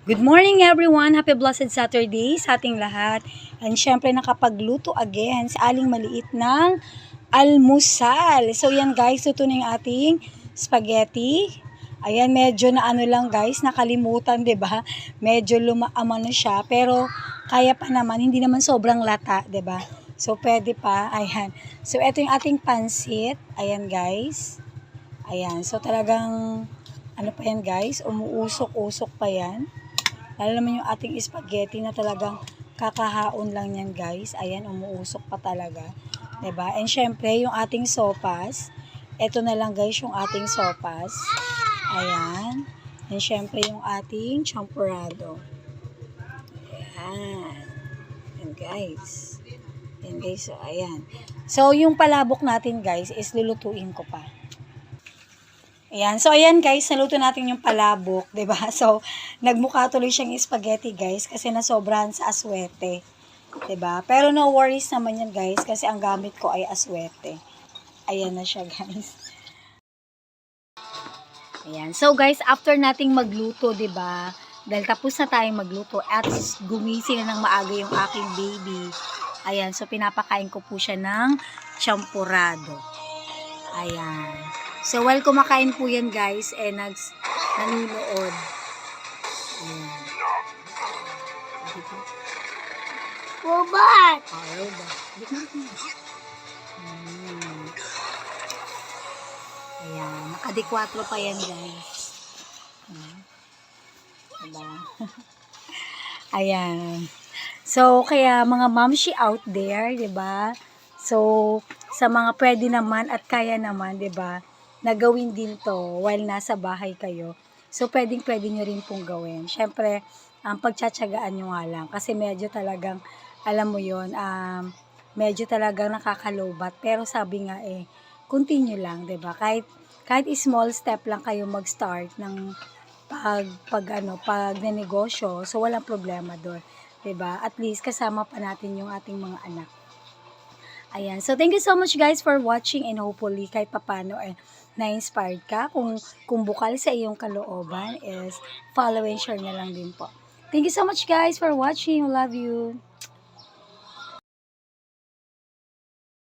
Good morning everyone! Happy blessed Saturday sa ating lahat. And syempre nakapagluto again sa aling maliit ng almusal. So yan guys, ito na yung ating spaghetti. Ayan, medyo na ano lang guys, nakalimutan, 'di ba? Medyo lumaamano siya, pero kaya pa naman, hindi naman sobrang lata, 'di ba? So pwede pa. Ayan. So ito yung ating pansit. Ayan guys. Ayan. So talagang ano pa yan guys, umuusok-usok pa yan. Lalo naman yung ating spaghetti na talagang kakahaon lang yan guys. Ayan, umuusok pa talaga. 'Di ba? And syempre, yung ating sopas. Ito na lang guys yung ating sopas. Ayan. And syempre yung ating champurrado. Ayan. Ayan guys. Ayan guys. So, ayan. So, yung palabok natin guys is lulutuin ko pa. Ayan. So, ayan guys, naluto natin yung palabok, 'di ba? So, nagmukha tuloy siyang spaghetti guys kasi nasobrahan sa aswete, 'di ba? Pero no worries naman yan guys kasi ang gamit ko ay aswete. Ayan na siya guys. Ayan. So guys, after nating magluto, 'di ba? Dahil tapos na tayong magluto at gumising na ng maaga yung aking baby. Ayan, so pinapakain ko po siya ng champurrado. Ayan. So, while kumakain po yan guys, nanonood. Ayan. Robot! Robot. Ayan. Naka-D4 pa yan guys. Diba? Ayan. So, kaya mga mamshi out there, 'di ba? So, sa mga pwede naman at kaya naman, 'di ba? Na gawin din to while nasa bahay kayo. So, pwedeng-pwede nyo rin pong gawin. Syempre, pagtsatsagaan nyo nga lang. Kasi medyo talagang, alam mo yon, medyo talagang nakakalobat. Pero sabi nga continue lang, 'di ba? Kahit small step lang kayo mag-start ng pag negosyo, so walang problema doon, 'di ba? At least kasama pa natin yung ating mga anak. Ayan. So, thank you so much guys for watching and hopefully kahit papano na-inspired ka. Kung bukal sa iyong kalooban is follow and share na lang din po. Thank you so much guys for watching. Love you.